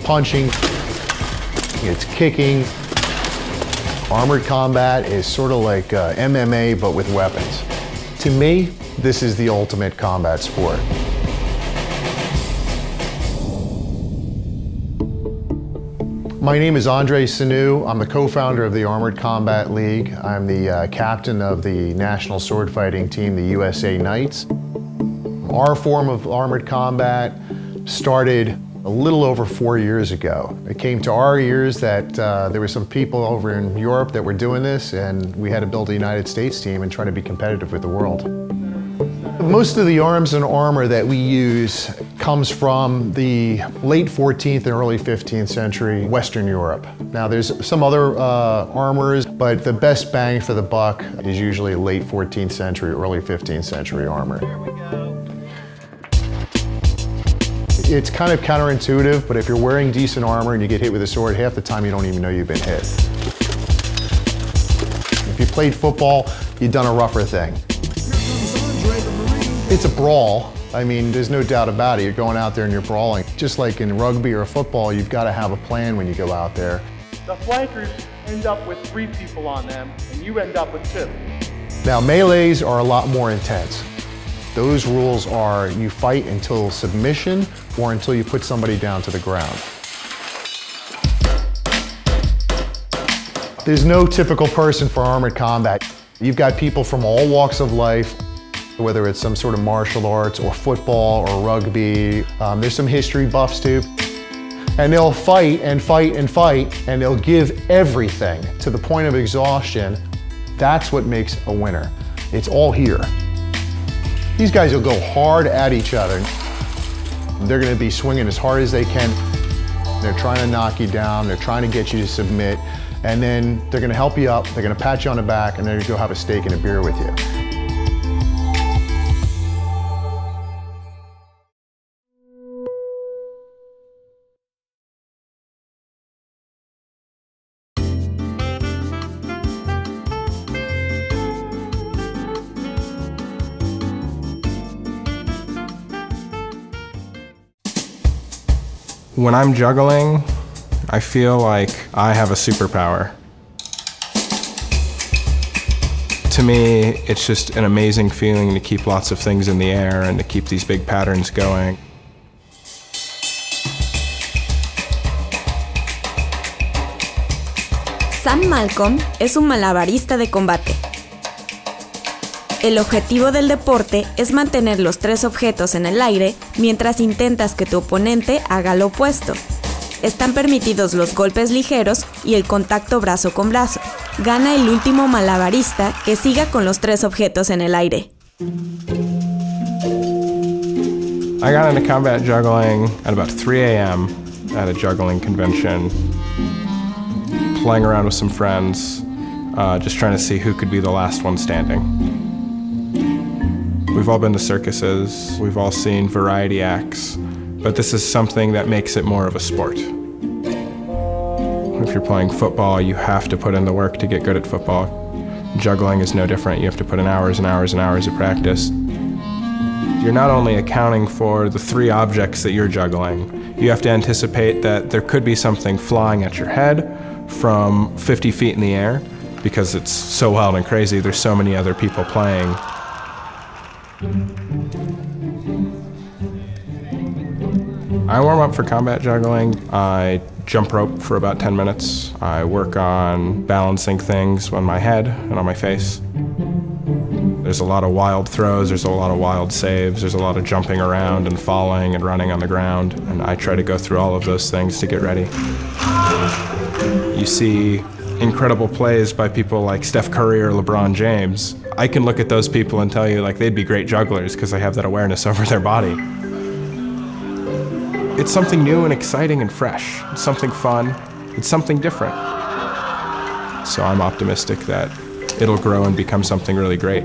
punching, it's kicking. Armored combat is sort of like MMA, but with weapons. To me, this is the ultimate combat sport. My name is Andre Sanu. I'm the co-founder of the Armored Combat League. I'm the captain of the national sword fighting team, the USA Knights. Our form of armored combat started a little over 4 years ago. It came to our ears that there were some people over in Europe that were doing this, and we had to build a United States team and try to be competitive with the world. Most of the arms and armor that we use comes from the late 14th and early 15th century Western Europe. Now there's some other armors, but the best bang for the buck is usually late 14th century, early 15th century armor. It's kind of counterintuitive, but if you're wearing decent armor and you get hit with a sword, half the time you don't even know you've been hit. If you played football, you've done a rougher thing. It's a brawl. I mean, there's no doubt about it. You're going out there and you're brawling. Just like in rugby or football, you've got to have a plan when you go out there. The flankers end up with 3 people on them, and you end up with 2. Now, melees are a lot more intense. Those rules are you fight until submission or until you put somebody down to the ground. There's no typical person for armored combat. You've got people from all walks of life, whether it's some sort of martial arts or football or rugby. There's some history buffs too. And they'll fight and fight and fight, and they'll give everything to the point of exhaustion. That's what makes a winner. It's all here. These guys will go hard at each other. They're gonna be swinging as hard as they can. They're trying to knock you down. They're trying to get you to submit. And then they're gonna help you up. They're gonna pat you on the back, and they're gonna go have a steak and a beer with you. When I'm juggling, I feel like I have a superpower. To me, it's just an amazing feeling to keep lots of things in the air and to keep these big patterns going. Sam Malcolm es un malabarista de combate. El objetivo del deporte es mantener los 3 objetos en el aire mientras intentas que tu oponente haga lo opuesto. Están permitidos los golpes ligeros y el contacto brazo con brazo. Gana el último malabarista que siga con los 3 objetos en el aire. I got into combat juggling at about 3 a.m. at a juggling convention, playing around with some friends, just trying to see who could be the last one standing. We've all been to circuses, we've all seen variety acts, but this is something that makes it more of a sport. If you're playing football, you have to put in the work to get good at football. Juggling is no different. You have to put in hours and hours and hours of practice. You're not only accounting for the 3 objects that you're juggling, you have to anticipate that there could be something flying at your head from 50 feet in the air, because it's so wild and crazy, there's so many other people playing. I warm up for combat juggling. I jump rope for about 10 minutes. I work on balancing things on my head and on my face. There's a lot of wild throws, there's a lot of wild saves, there's a lot of jumping around and falling and running on the ground, and I try to go through all of those things to get ready. You see incredible plays by people like Steph Curry or LeBron James. I can look at those people and tell you like they'd be great jugglers because they have that awareness over their body. It's something new and exciting and fresh. It's something fun. It's something different. So I'm optimistic that it'll grow and become something really great.